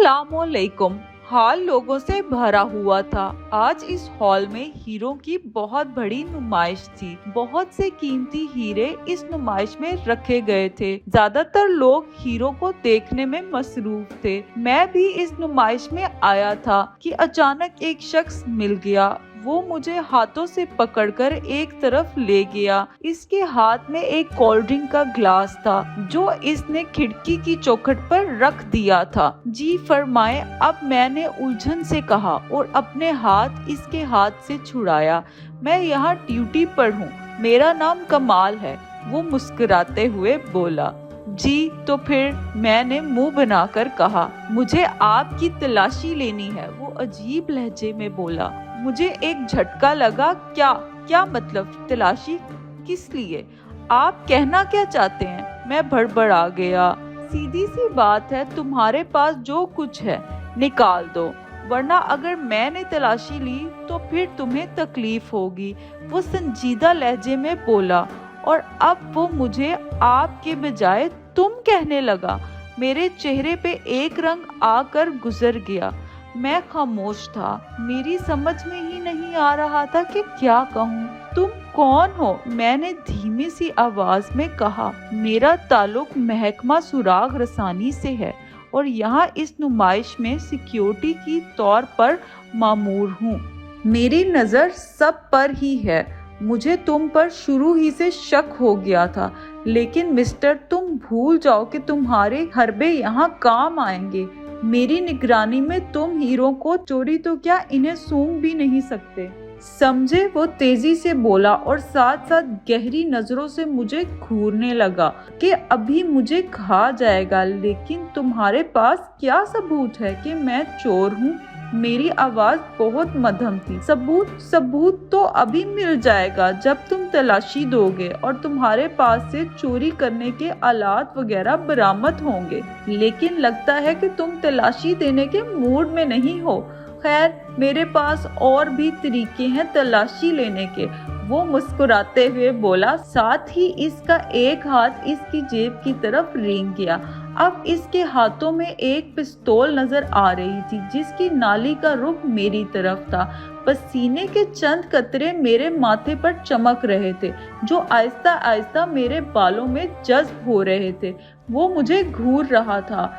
अस्सलामुअलैकुम। हॉल लोगों से भरा हुआ था। आज इस हॉल में हीरो की बहुत बड़ी नुमाइश थी। बहुत से कीमती हीरे इस नुमाइश में रखे गए थे। ज्यादातर लोग हीरो को देखने में मसरूफ थे। मैं भी इस नुमाइश में आया था कि अचानक एक शख्स मिल गया। वो मुझे हाथों से पकड़कर एक तरफ ले गया। इसके हाथ में एक कोल्ड ड्रिंक का ग्लास था जो इसने खिड़की की चौखट पर रख दिया था। जी फरमाए, अब मैंने उलझन से कहा और अपने हाथ इसके हाथ से छुड़ाया। मैं यहाँ ड्यूटी पर हूँ, मेरा नाम कमाल है। वो मुस्कुराते हुए बोला। जी, तो फिर मैंने मुंह बनाकर कहा, मुझे आपकी तलाशी लेनी है। वो अजीब लहजे में बोला। मुझे एक झटका लगा। क्या मतलब तलाशी? किस लिए? आप कहना क्या चाहते हैं? मैं भड़बड़ा गया। सीधी सी बात है, तुम्हारे पास जो कुछ है निकाल दो, वरना अगर मैंने तलाशी ली तो फिर तुम्हें तकलीफ होगी। वो संजीदा लहजे में बोला और अब वो मुझे आपके बजाय तुम कहने लगा। मेरे चेहरे पे एक रंग आकर गुजर गया। मैं खामोश था। मेरी समझ में ही नहीं आ रहा था कि क्या कहूँ। तुम कौन हो? मैंने धीमी सी आवाज में कहा। मेरा ताल्लुक महकमा सुराग रसानी से है और यहाँ इस नुमाइश में सिक्योरिटी की तौर पर मामूर हूँ। मेरी नजर सब पर ही है। मुझे तुम पर शुरू ही से शक हो गया था, लेकिन मिस्टर, तुम भूल जाओ कि तुम्हारे हरबे यहाँ काम आएंगे। मेरी निगरानी में तुम हीरो को चोरी तो क्या, इन्हें सूंघ भी नहीं सकते, समझे? वो तेजी से बोला और साथ साथ गहरी नजरों से मुझे घूरने लगा कि अभी मुझे खा जाएगा। लेकिन तुम्हारे पास क्या सबूत है कि मैं चोर हूँ? मेरी आवाज बहुत मध्यम थी। सबूत तो अभी मिल जाएगा जब तुम तलाशी दोगे और तुम्हारे पास से चोरी करने के आलात वगैरह बरामद होंगे। लेकिन लगता है कि तुम तलाशी देने के मूड में नहीं हो। खैर, मेरे पास और भी तरीके हैं तलाशी लेने के। वो मुस्कुराते हुए बोला। साथ ही इसका एक हाथ इसकी जेब की तरफ रेंग गया। अब इसके हाथों में एक पिस्तौल नजर आ रही थी जिसकी नाली का रुख मेरी तरफ था। पसीने के चंद कतरे मेरे माथे पर चमक रहे थे जो आहिस्ता आहिस्ता मेरे बालों में जज्ब हो रहे थे। वो मुझे घूर रहा था।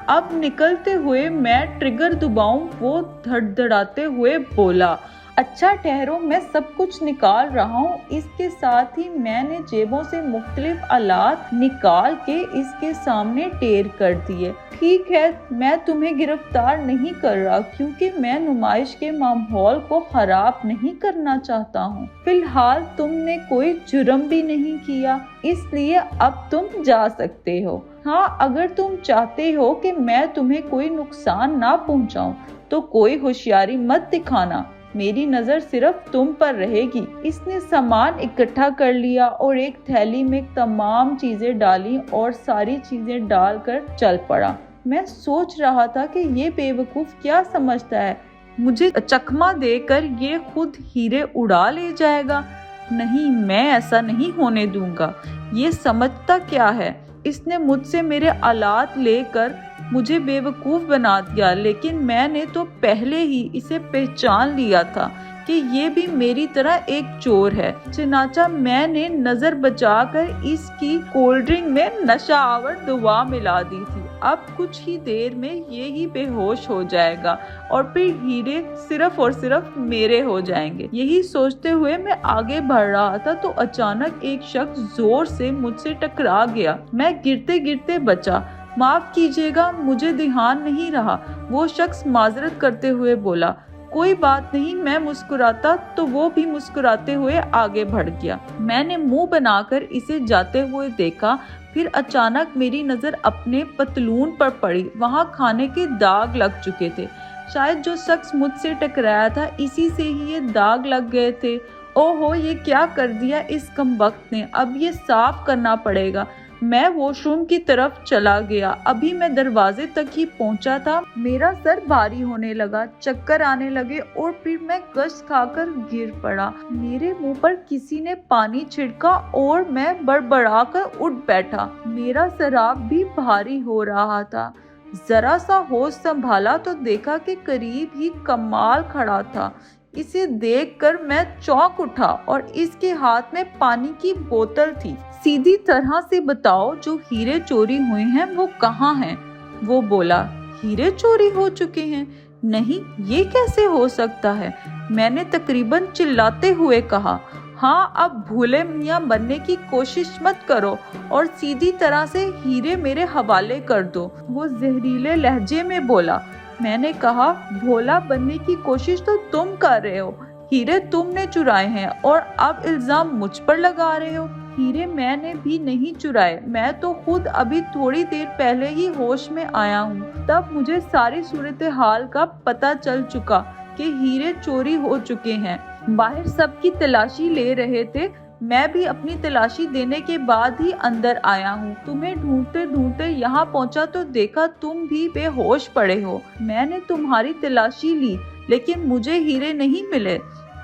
अब निकलते हुए मैं ट्रिगर दबाऊं? वो धड़धड़ाते हुए बोला। अच्छा ठहरो, मैं सब कुछ निकाल रहा हूँ। इसके साथ ही मैंने जेबों से मुख्तलिफ आलात निकाल के इसके सामने ढेर कर दिए। ठीक है, मैं तुम्हें गिरफ्तार नहीं कर रहा क्योंकि मैं नुमाइश के माहौल को खराब नहीं करना चाहता हूँ। फिलहाल तुमने कोई जुर्म भी नहीं किया, इसलिए अब तुम जा सकते हो। हाँ, अगर तुम चाहते हो कि मैं तुम्हें कोई नुकसान ना पहुँचाऊं तो कोई होशियारी मत दिखाना। मेरी नजर सिर्फ तुम पर रहेगी। इसने सामान इकट्ठा कर लिया और एक थैली में तमाम चीजें डाली और सारी चीजें डालकर चल पड़ा। मैं सोच रहा था कि ये बेवकूफ क्या समझता है, मुझे चकमा देकर ये खुद हीरे उड़ा ले जाएगा। नहीं, मैं ऐसा नहीं होने दूंगा। ये समझता क्या है, इसने मुझसे मेरे आलात लेकर मुझे बेवकूफ बना दिया। लेकिन मैंने तो पहले ही इसे पहचान लिया था कि ये भी मेरी तरह एक चोर है। चनाचा मैंने नजर बचाकर इसकी कोल्ड ड्रिंक में नशा आवर दवा मिला दी थी। अब कुछ ही देर में ये ही बेहोश हो जाएगा और फिर हीरे सिर्फ और सिर्फ मेरे हो जाएंगे। यही सोचते हुए मैं आगे बढ़ रहा था तो अचानक एक शख्स जोर से मुझसे टकरा गया। मैं गिरते गिरते बचा। माफ कीजिएगा, मुझे ध्यान नहीं रहा। वो शख्स माजरत करते हुए बोला। कोई बात नहीं, मैं मुस्कुराता तो वो भी मुस्कुराते हुए आगे बढ़ गया। मैंने मुंह बनाकर इसे जाते हुए देखा। फिर अचानक मेरी नजर अपने पतलून पर पड़ी। वहां खाने के दाग लग चुके थे। शायद जो शख्स मुझसे टकराया था इसी से ही ये दाग लग गए थे। ओहो, ये क्या कर दिया इस कमबख्त ने। अब ये साफ करना पड़ेगा। मैं वॉशरूम की तरफ चला गया। अभी मैं दरवाजे तक ही पहुंचा था, मेरा सर भारी होने लगा, चक्कर आने लगे और फिर मैं गश्त खाकर गिर पड़ा। मेरे मुंह पर किसी ने पानी छिड़का और मैं बड़बड़ाकर उठ बैठा। मेरा सराब भी भारी हो रहा था। जरा सा होश संभाला तो देखा कि करीब ही कमाल खड़ा था। इसे देखकर मैं चौंक उठा और इसके हाथ में पानी की बोतल थी। सीधी तरह से बताओ, जो हीरे चोरी हुए हैं वो कहाँ हैं? वो बोला, हीरे चोरी हो चुके हैं? नहीं, ये कैसे हो सकता है? मैंने तकरीबन चिल्लाते हुए कहा। हाँ, अब भूले मियाँ बनने की कोशिश मत करो और सीधी तरह से हीरे मेरे हवाले कर दो। वो जहरीले लहजे में बोला। मैंने कहा, भोला बनने की कोशिश तो तुम कर रहे हो, हीरे तुमने चुराए हैं और अब इल्जाम मुझ पर लगा रहे हो। हीरे मैंने भी नहीं चुराए, मैं तो खुद अभी थोड़ी देर पहले ही होश में आया हूँ। तब मुझे सारी सूरत हाल का पता चल चुका कि हीरे चोरी हो चुके हैं। बाहर सबकी तलाशी ले रहे थे, मैं भी अपनी तलाशी देने के बाद ही अंदर आया हूँ। तुम्हें ढूंढते ढूंढते यहाँ पहुँचा तो देखा तुम भी बेहोश पड़े हो। मैंने तुम्हारी तलाशी ली लेकिन मुझे हीरे नहीं मिले,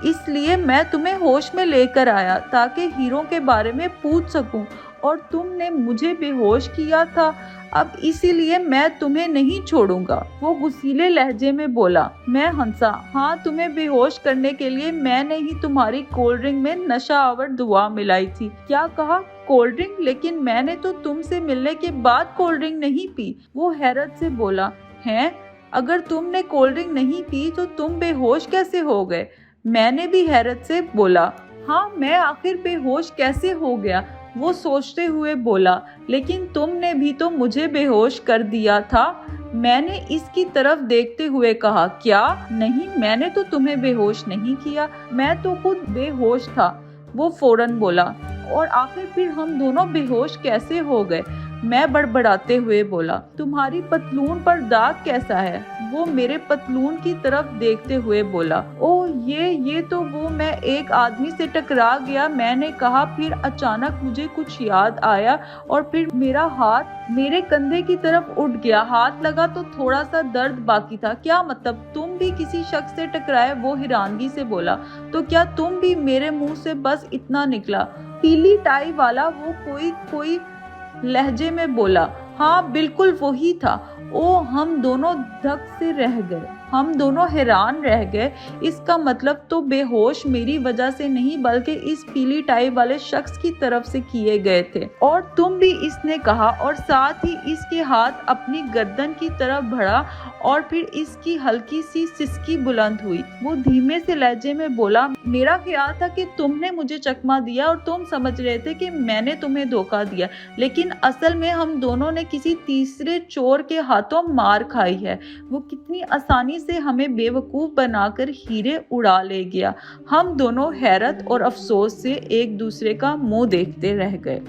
इसलिए मैं तुम्हें होश में लेकर आया ताकि हीरों के बारे में पूछ सकूं, और तुमने मुझे बेहोश किया था। अब इसीलिए मैं तुम्हें नहीं छोड़ूंगा। वो गुस्सीले लहजे में बोला। मैं हंसा। हाँ, तुम्हें बेहोश करने के लिए मैंने ही तुम्हारी कोल्ड ड्रिंक में नशा आवर दवा मिलाई थी। क्या कहा? Cold drink? लेकिन मैंने तो तुमसे मिलने के बाद कोल्ड ड्रिंक नहीं पी। वो हैरत से बोला। हैं? अगर तुमने कोल्ड ड्रिंक नहीं पी तो तुम बेहोश कैसे हो गए? मैंने भी हैरत से बोला। हाँ, मैं आखिर बेहोश कैसे हो गया? वो सोचते हुए बोला। लेकिन तुमने भी तो मुझे बेहोश कर दिया था। मैंने इसकी तरफ देखते हुए कहा। क्या? नहीं, मैंने तो तुम्हें बेहोश नहीं किया, मैं तो खुद बेहोश था। वो फौरन बोला। और आखिर फिर हम दोनों बेहोश कैसे हो गए? मैं बड़बड़ाते हुए बोला। तुम्हारी पतलून पर दाग कैसा है? वो मेरे पतलून की तरफ देखते हुए बोला। ओह, ये तो वो मैं एक आदमी से टकरा गया, मैंने कहा। फिर अचानक मुझे कुछ याद आया और फिर मेरा हाथ मेरे कंधे की तरफ उठ गया। हाथ लगा तो थोड़ा सा दर्द बाकी था। क्या मतलब? तुम भी किसी शख्स से टकराए? वो हैरानगी से बोला। तो क्या तुम भी? मेरे मुंह से बस इतना निकला। पीली टाई वाला वो कोई लहजे में बोला। हाँ, बिल्कुल वही था। ओ, हम दोनों धक से रह गए, हम दोनों हैरान रह गए। इसका मतलब तो बेहोश मेरी वजह से नहीं बल्कि इस पीली टाई वाले शख्स की तरफ से किए गए थे। और तुम भी, इसने कहा और साथ ही इसके हाथ अपनी गर्दन की तरफ बढ़ा और फिर इसकी हल्की सी सिसकी बुलंद हुई। वो धीमे से लहजे में बोला। मेरा ख्याल था कि तुमने मुझे चकमा दिया और तुम समझ रहे थे कि मैंने तुम्हें धोखा दिया, लेकिन असल में हम दोनों ने किसी तीसरे चोर के हाथों मार खाई है। वो कितनी आसानी से हमें बेवकूफ बनाकर हीरे उड़ा ले गया। हम दोनों हैरत और अफसोस से एक दूसरे का मुंह देखते रह गए।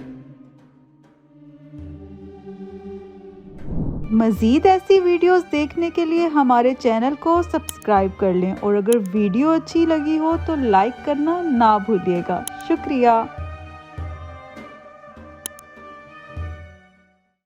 मज़ीद ऐसी वीडियोस देखने के लिए हमारे चैनल को सब्सक्राइब कर लें और अगर वीडियो अच्छी लगी हो तो लाइक करना ना भूलिएगा। शुक्रिया।